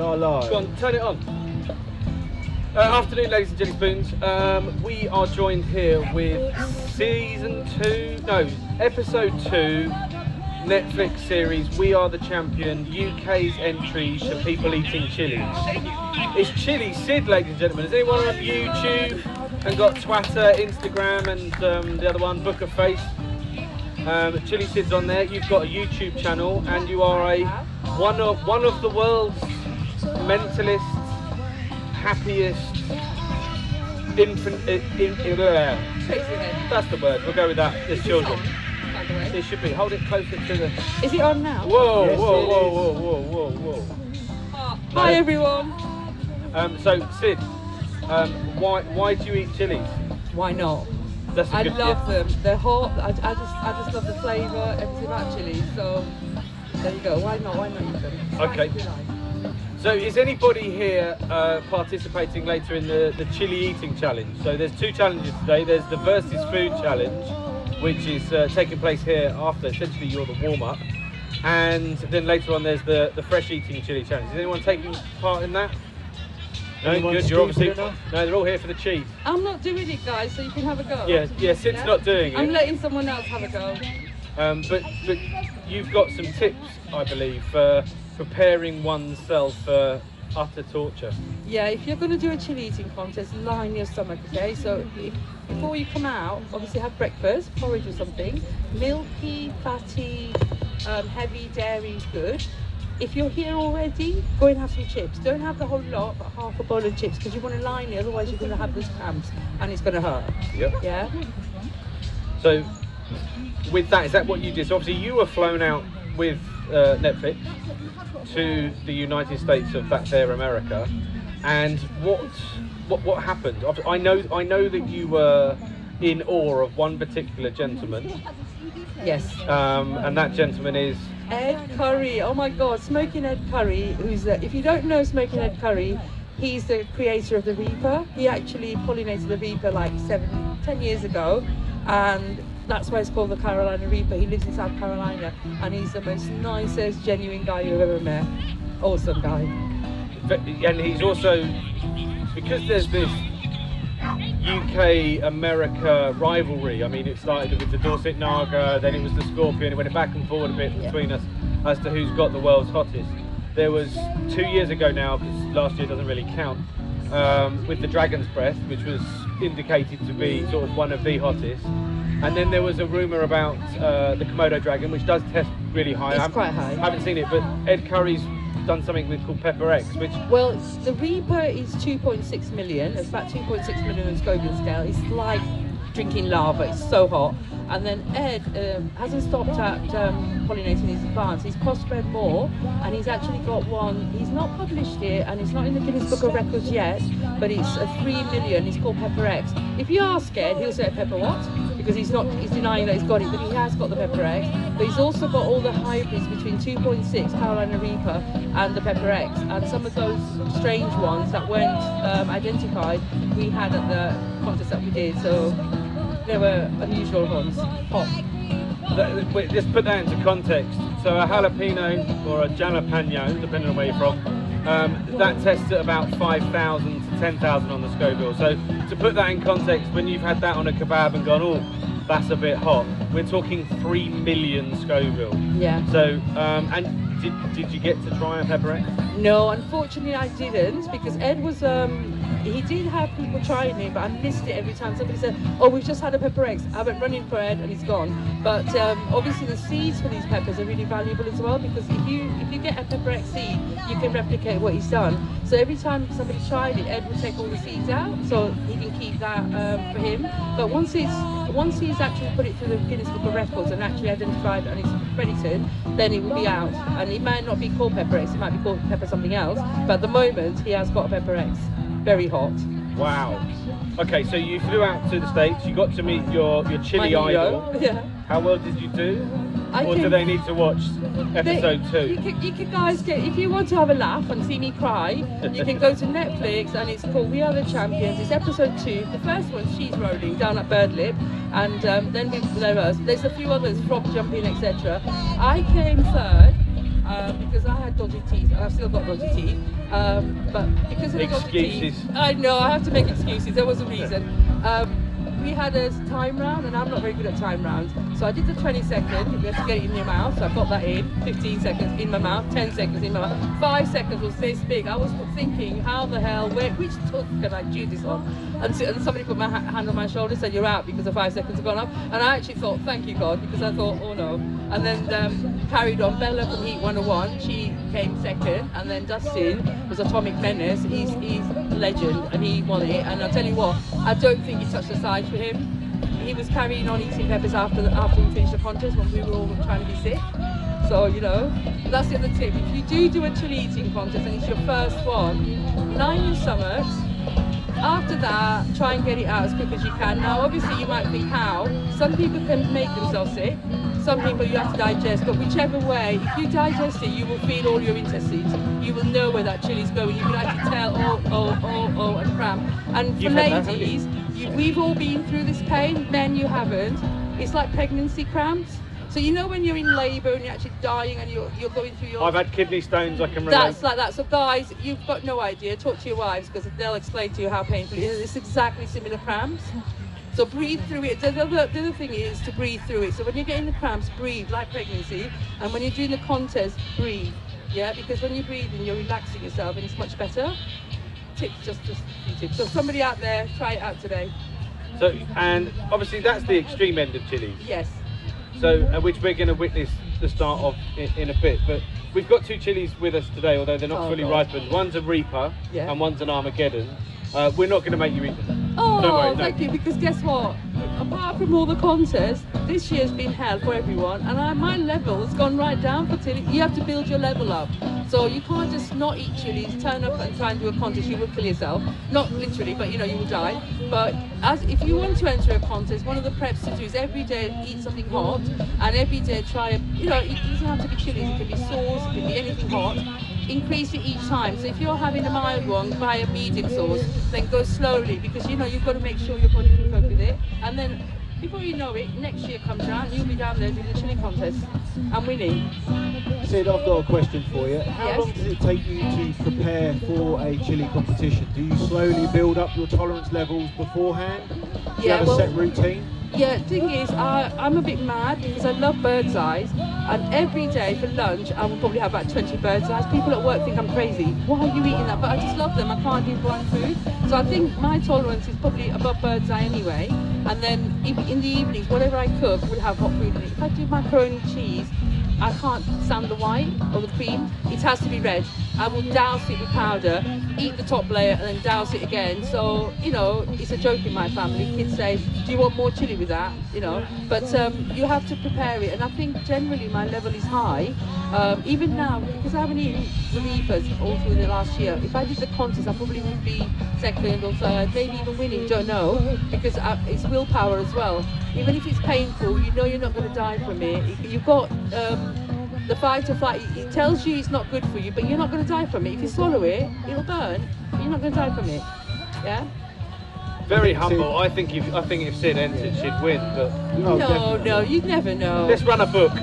are live. Go on, turn it on. Afternoon, ladies and jelly spoons. We are joined here with episode 2, Netflix series, We Are the Champion, UK's entry to people eating chillies. It's Chilli Sid, ladies and gentlemen. Is anyone on YouTube and got Twitter, Instagram, and the other one, Book of Face? Chilli Sid's on there. You've got a YouTube channel, and you are one of the world's mentalist, happiest that's the word. We'll go with that. There's children. It should be. Hold it closer to the. Is it on now? Whoa, Yes, whoa. Hi everyone. So Sid, why do you eat chilies? Why not? That's a I good, love them. They're hot. I just love the flavour, everything about chilies. So there you go. Why not? Why not eat them? Okay. So is anybody here participating later in the chili eating challenge? So there's 2 challenges today. There's the versus food challenge, which is taking place here after essentially you're the warm-up, and then later on there's the fresh eating chili challenge. Is anyone taking part in that? No, Anyone good. You're obviously enough? no. They're all here for the cheese. I'm not doing it, guys. So you can have a go. Yeah. Sid's not doing I'm it. letting someone else have a go. But you've got some tips, I believe, for preparing oneself for utter torture. Yeah, if you're going to do a chili eating contest, line your stomach, okay? So before you come out, obviously have breakfast, porridge or something. Milky, fatty, heavy dairy is good. If you're here already, go and have some chips. Don't have the whole lot, but half a bowl of chips, because you want to line it, otherwise you're going to have those cramps and it's going to hurt. Yep. Yeah? So with that, is that what you did? So obviously you were flown out with Netflix to the United States of that there America, and what happened? I know that you were in awe of one particular gentleman. Yes. And that gentleman is Ed Curry. Oh my God, Smoking Ed Curry. Who's if you don't know Smoking Ed Curry, he's the creator of the Reaper. He actually pollinated the Reaper like 10 years ago, and that's why it's called the Carolina Reaper. He lives in South Carolina, and he's the most nicest, genuine guy you've ever met. Awesome guy. And he's also, because there's this UK-America rivalry. I mean, it started with the Dorset Naga, then it was the Scorpion. It went back and forward a bit between us as to who's got the world's hottest. There was 2 years ago now, because last year doesn't really count, with the Dragon's Breath, which was indicated to be sort of one of the hottest. And then there was a rumour about the Komodo dragon, which does test really high. It's quite high. I haven't seen it, but Ed Curry's done something called Pepper X, which... Well, the Reaper is 2.6 million. It's about 2.6 million on Scoville scale. It's like drinking lava. It's so hot. And then Ed hasn't stopped at pollinating his plants. He's crossbred more, and he's actually got one. He's not published yet, and it's not in the Guinness Book of Records yet, but it's a 3 million. It's called Pepper X. If you ask Ed, he'll say Pepper what? Because he's denying that he's got it, but he has got the Pepper X. But he's also got all the hybrids between 2.6 Carolina Reaper and the Pepper X, and some of those strange ones that weren't identified we had at the contest that we did. So there were unusual ones. Hot. Wait, just put that into context. So a jalapeno or a jalapeno, depending on where you're from, that tests at about 5,000 to 10,000 on the Scoville. So to put that in context, when you've had that on a kebab and gone, oh, that's a bit hot, we're talking 3 million Scoville. Yeah. So, and did you get to try a Pepper X? No, unfortunately I didn't, because Ed was, he did have people trying it, but I missed it every time. Somebody said, oh, we've just had a Pepper X. I went running for Ed and he's gone. But obviously the seeds for these peppers are really valuable as well, because if you get a Pepper X seed, you can replicate what he's done. So every time somebody tried it, Ed would take all the seeds out, so he can keep that for him. But once he's actually put it through the Guinness Book of Records and actually identified and it's credited, then it will be out. And it might not be called Pepper X, it might be called Pepper something else. But at the moment, he has got a Pepper X. Very hot. Wow. Okay, so you flew out to the States, you got to meet your chili idol. Yeah. How well did you do? Or do they need to watch episode 2? You can guys if you want to have a laugh and see me cry, you can go to Netflix, and it's called We Are the Champions. It's episode 2. The first one's Cheese Rolling down at Birdlip, and then there's a few others, frog jumping, etc. I came third. because I had dodgy teeth, and I've still got dodgy teeth. But because of the dodgy teeth, I know I have to make excuses. There was a reason. We had a time round, and I'm not very good at time rounds. So I did the 20 seconds, you have to get it in your mouth. So I've got that in, 15 seconds in my mouth, 10 seconds in my mouth. 5 seconds was this big. I was thinking, how the hell, which tooth can I chew this on? And somebody put my hand on my shoulder and said, you're out because the 5 seconds have gone up. And I actually thought, thank you God, because I thought, oh no. And then carried on. Bella from Heat 101, she came second. And then Dustin was Atomic Menace. He's a legend, and he won it. And I'll tell you what, I don't think he touched the side for him. He was carrying on eating peppers after we finished the contest when we were all trying to be sick. So, you know, that's the other tip. If you do a chili eating contest and it's your first one, line your stomachs. After that, try and get it out as quick as you can. Now, obviously, you might think how. Some people can make themselves sick. Some people you have to digest, but whichever way, if you digest it, you will feel all your intestines. You will know where that chili's going. You can actually tell, and cramp. And for ladies, we've all been through this pain. Men, you haven't. It's like pregnancy cramps. So you know when you're in labour and you're actually dying and you're going through your... I've had kidney stones, I can relate. That's like that. So guys, you've got no idea. Talk to your wives because they'll explain to you how painful it is. It's exactly similar cramps. So breathe through it. The other thing is to breathe through it. So when you're getting the cramps, breathe like pregnancy. And when you're doing the contest, breathe. Yeah, because when you're breathing, you're relaxing yourself and it's much better. Tips, just a few tips. So somebody out there, try it out today. So, and obviously that's the extreme end of chilies. Yes. So, which we're going to witness the start of in a bit. But we've got 2 chilies with us today, although they're not fully ripened. One's a Reaper and one's an Armageddon. We're not going to make you eat them. Oh, don't worry, thank you, because guess what? Apart from all the contests, this year's been hell for everyone, and my level has gone right down for chili. You have to build your level up. So you can't just not eat chilies, turn up and try and do a contest, you will kill yourself. Not literally, but you know, you will die. But if you want to enter a contest, one of the preps to do is every day eat something hot, and every day try, it doesn't have to be chilies, it can be sauce, it can be anything hot. Increase it each time. So if you're having a mild one, buy a medium sauce, then go slowly, because you've got to make sure your body can cope with it. And then before you know it, next year comes around, you'll be down there doing the chili contest and winning. Sid, I've got a question for you. How Yes. long does it take you to prepare for a chili competition? Do you slowly build up your tolerance levels beforehand? Do you have a set routine? Yeah, thing is, I'm a bit mad because I love bird's eyes, and every day for lunch I will probably have about 20 bird's eyes. People at work think I'm crazy. Why are you eating that? But I just love them. I can't do bland food. So I think my tolerance is probably above bird's eye anyway. And then in the evenings, whatever I cook will have hot food in it. If I do macaroni cheese, I can't stand the white or the cream. It has to be red. I will douse it with powder, eat the top layer and then douse it again. So, it's a joke in my family. Kids say, do you want more chili with that? But you have to prepare it. And I think generally my level is high. Even now, because I haven't eaten the Reapers all through the last year, if I did the contest, I probably would be second or third, maybe even winning, don't know, because it's willpower as well. Even if it's painful, you're not going to die from it. You've got the fight or flight. It tells you it's not good for you, but you're not going to die from it. If you swallow it, it'll burn, but you're not going to die from it. Yeah. Very humble. I think if Sid entered, she'd win. But no, you'd never know. Let's run a book.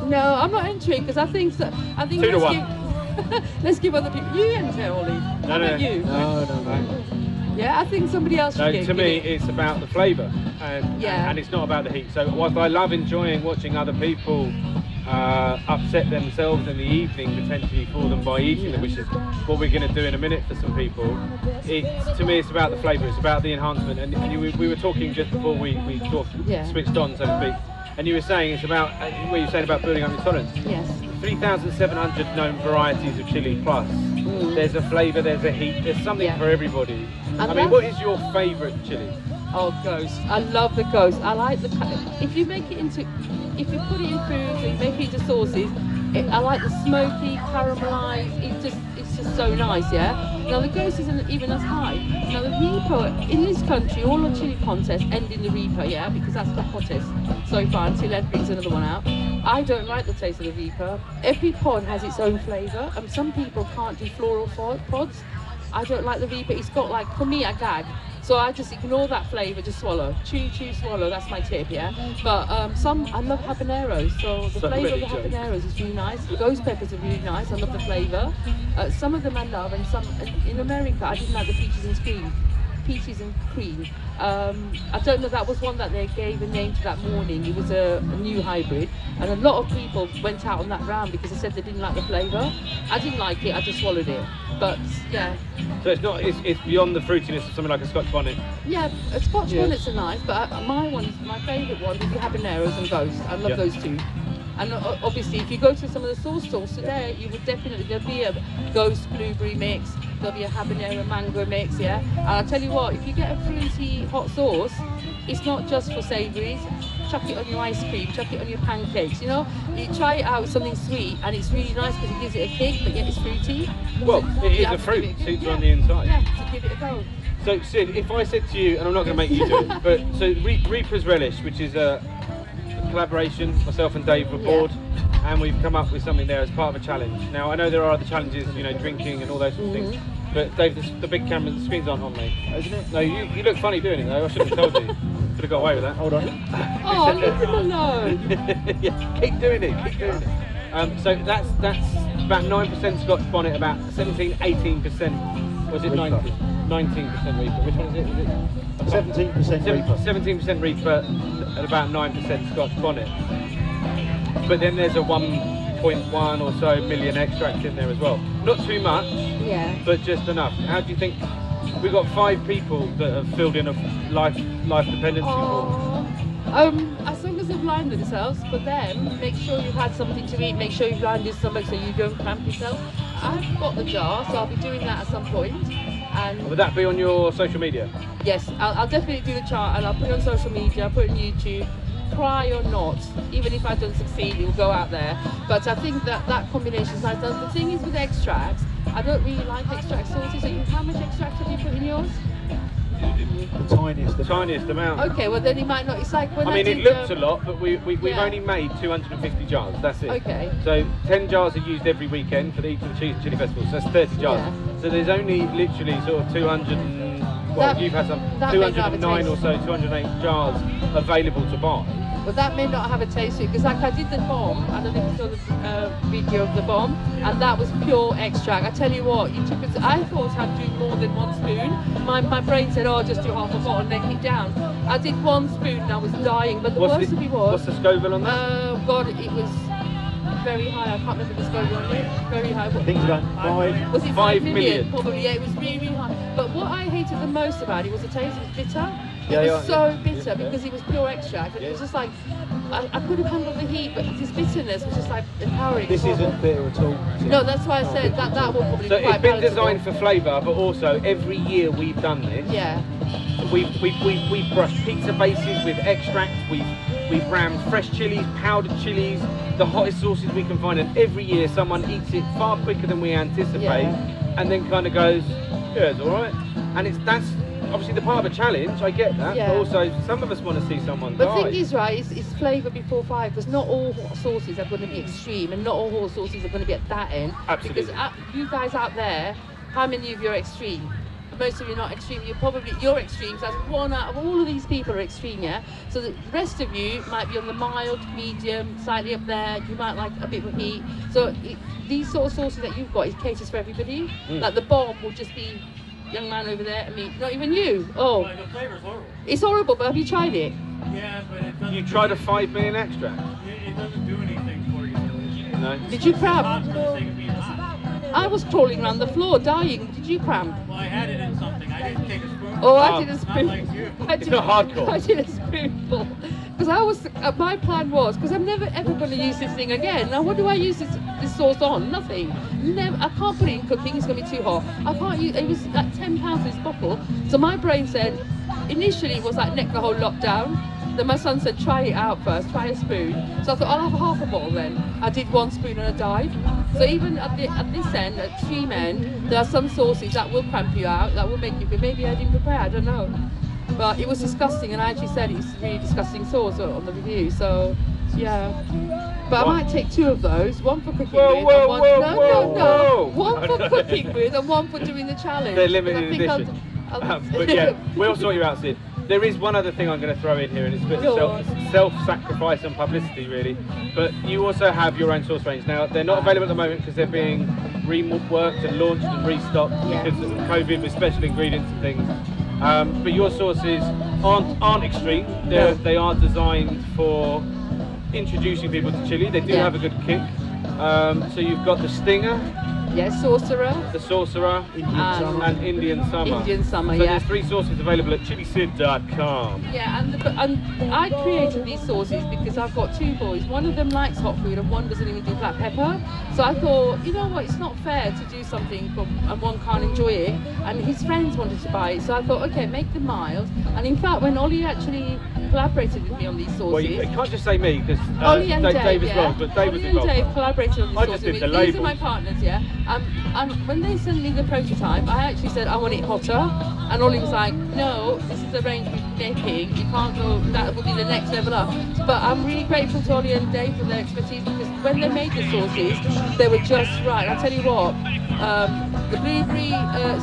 No, I'm not entering because I think 2 to 1. Let's give other people. You enter, Ollie. How about you? No. Yeah, I think somebody else should To me, it's about the flavour, and it's not about the heat. So whilst I love enjoying watching other people upset themselves in the evening potentially for them by eating them, which is what we're going to do in a minute for some people, to me it's about the flavour, it's about the enhancement. And we were talking just before we sort of switched on, so to speak, and you were saying it's about what you're saying about building up your tolerance. Yes. 3,700 known varieties of chili plus. There's a flavour, there's a heat, there's something for everybody. I mean, what is your favourite chili? Oh, Ghost. I love the Ghost. I like if you put it in foods and you make it into sauces, I like the smoky, caramelised, it's just so nice, yeah? Now the Ghost isn't even as high. Now the Reaper, in this country, all our chili contests end in the Reaper, yeah? Because that's the hottest so far until Ed brings another one out. I don't like the taste of the Reaper. Every pod has its own flavour, and some people can't do floral pods. I don't like the Reaper. It's got for me, I gag. So I just ignore that flavour, just swallow. Chew, swallow, that's my tip, yeah? But I love habaneros, so the flavour of the habaneros is really nice. Ghost peppers are really nice, I love the flavour. Some of them I love, and some, in America, I didn't like the peaches and cream. I don't know, that was one that they gave a name to that morning. It was a new hybrid, and a lot of people went out on that round because they said they didn't like the flavour. I didn't like it, I just swallowed it. But yeah. So it's beyond the fruitiness of something like a Scotch bonnet. Yeah, Scotch bonnets are nice, but my favourite one is the habaneros and ghost. I love those two. And obviously, if you go to some of the sauce stores today, you would there'll be a ghost blueberry mix, there'll be a habanero mango mix, yeah? And I'll tell you what, if you get a fruity hot sauce, it's not just for savouries. Chuck it on your ice cream, chuck it on your pancakes, you know? You try it out with something sweet, and it's really nice because it gives it a kick, but yet it's fruity. Well, it is a fruit, seeds are on the inside. Yeah, so give it a go. So Sid, if I said to you, and I'm not going to make you do it, but so Reaper's Relish, which is a collaboration, myself and Dave were bored, and we've come up with something there as part of a challenge. Now I know there are other challenges, you know, drinking and all those sorts of things, but Dave, the big camera, the screens aren't on me, isn't it? No, you look funny doing it though. I should have told you. Could have got away with that. Hold on. Oh, leave him alone. Yeah, keep doing it. So that's about 9% Scotch bonnet, about 18%. Was it 19% Reaper? Which one is it? 17% Reaper. 17% Reaper and about 9% Scotch bonnet. But then there's a 1.1 or so million extract in there as well. Not too much, but just enough. How do you think? We've got 5 people that have filled in a life dependency form. As long as they've lined themselves, for them, make sure you've had something to eat, make sure you've lined your stomach so you don't cramp yourself. I've got the jar, so I'll be doing that at some point. And would that be on your social media? Yes, I'll definitely do the chart, and I'll put it on social media, I'll put it on YouTube. Try or not, even if I don't succeed, it will go out there. But I think that combination is nice. The thing is with extracts, I don't really like extract sauces. So how much extract have you put in yours? The tiniest amount. Okay, well then it might not. It's like when I mean, it looks a lot, but we've only made 250 jars. That's it. Okay. So 10 jars are used every weekend for each of the chili festivals. So that's 30 jars. Yeah. So there's only literally sort of 200. Well, you've had some 209 or so, 208 jars available to buy. But that may not have a taste to it, because like I did the bomb, I don't know if you saw the video of the bomb, and that was pure extract. I tell you what, I thought I'd do more than 1 spoon. My brain said, oh, just do half a bottle and then keep down. I did 1 spoon and I was dying, but the worst of it was... What's the Scoville on that? Oh God, it was very high. I can't remember the Scoville on it. Very high. I think about 5. Was it 5 million? Probably, yeah, it was really, really high. But what I hated the most about it was the taste. It was bitter. It was so bitter because it was pure extract. And it was just like, I couldn't handle the heat, but this bitterness was just like empowering. This isn't bitter at all. No, that's why I said that will probably be so quite it's been palatable. designed for flavour, but also every year we've done this. Yeah. We've brushed pizza bases with extract. We've rammed fresh chilies, powdered chilies, the hottest sauces we can find, and every year someone eats it far quicker than we anticipate, and then kind of goes, yeah, it's all right. And that's obviously the part of a challenge. I get that, but also some of us want to see someone die. But the thing is, right, it's flavour before fire, because not all hot sauces are going to be extreme, and not all hot sauces are going to be at that end. Absolutely. Because you guys out there, how many of you are extreme? Most of you are not extreme. You're extreme. So that's 1 out of all of these people are extreme, yeah. So the rest of you might be on the mild, medium, slightly up there. You might like a bit of heat. So these sort of sauces that you've got, it caters for everybody. Like the bomb will just be young man over there. I mean, not even you. Oh, well, the flavor's horrible. It's horrible. But have you tried it? Yeah, but it doesn't. You tried a 5 million extract. It doesn't do anything for you. No. Did you cramp? For the sake of being hot. I was crawling around the floor, dying. Did you cramp? Well, I had it in something. I didn't take a spoon. Oh, I did a spoon. Not like you. It's not hardcore. I did a spoonful. Because my plan was, because I'm never ever going to use this thing again. Now, what do I use this sauce on? Nothing. Never. I can't put it in cooking. It's going to be too hot. I can't use. It was like £10 this bottle. So my brain said, initially it was like neck the whole lot down. Then my son said, try it out first, try a spoon. So I thought, I'll have half a bottle then. I did 1 spoon and a dive. So even at this end, at extreme end, there are some sauces that will cramp you out, that will make you, but maybe I didn't prepare, I don't know. But it was disgusting, and I actually said it's really disgusting sauce on the review, so yeah. But I might take 2 of those, 1 for cooking with, and one... No. 1 for cooking with, and 1 for doing the challenge. They're limited edition. But yeah, we'll sort you out, Sid. There is one other thing I'm going to throw in here, and it's a bit self-sacrifice and publicity, really. But you also have your own sauce range. Now, they're not available at the moment because they're being reworked and launched and restocked because of COVID with special ingredients and things. But your sauces aren't extreme. They are designed for introducing people to chili. They do have a good kick. So you've got the stinger. Yes, sorcerer. The sorcerer and Indian summer. Indian summer, so yeah. there's 3 sauces available at chillisid.com. Yeah, and I created these sauces because I've got 2 boys. One of them likes hot food and one doesn't even do black pepper. So I thought, you know what, it's not fair to do something and one can't enjoy it. And his friends wanted to buy it, so I thought, okay, make them mild. And in fact, when Ollie actually collaborated with me on these sauces. Well, you can't just say me because Ollie and Dave is wrong, but Dave was Ollie involved. and Dave collaborated on these I sauces. just did the These labels. are my partners, yeah. And when they sent me the prototype, I actually said I want it hotter, and Ollie was like, no, this is the range we're making. You can't go. That will be the next level up. But I'm really grateful to Ollie and Dave for their expertise because when they made the sauces, they were just right. I'll tell you what. The blueberry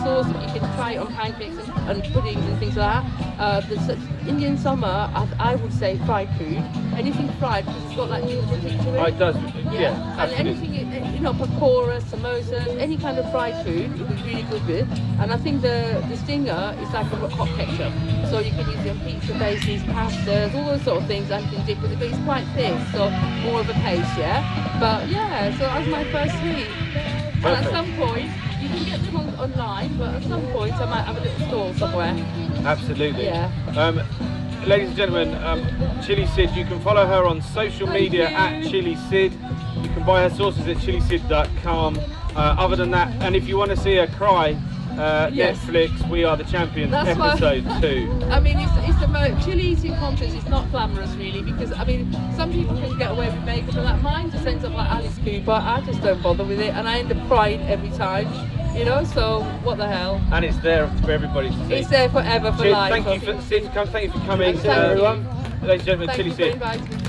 sauce, you can try it on pancakes and puddings and things like that. The Indian summer, I would say fried food. Anything fried because it's got like ginger kick to it. Oh, it does, yeah, And absolutely. anything, you know, pakora, samosas, any kind of fried food, it was really good with. And I think the stinger is like a hot ketchup. So you can use it on pizza bases, pastas, all those sort of things, and you can dip with it. But it's quite thick, so more of a paste, yeah? But yeah, so that was my first sweet. And at some point, you can get them online, but at some point I might have a little stall somewhere. Absolutely. Yeah. Ladies and gentlemen, Chilli Sid, you can follow her on social media at Chilli Sid. You can buy her sauces at chillisid.com. Other than that, and if you want to see her cry, Netflix, We Are the Champions, That's episode 2. I mean, it's the most chili eating contest. It's not glamorous really because I mean, some people can get away with makeup and that. Mine just ends up like Alice Cooper. I just don't bother with it, and I end up crying every time. You know, so what the hell? And it's there for everybody to see. It's there forever for life. Thank you for coming, Thank you. everyone. Ladies and gentlemen, Thank Chilli you for Sid. inviting me.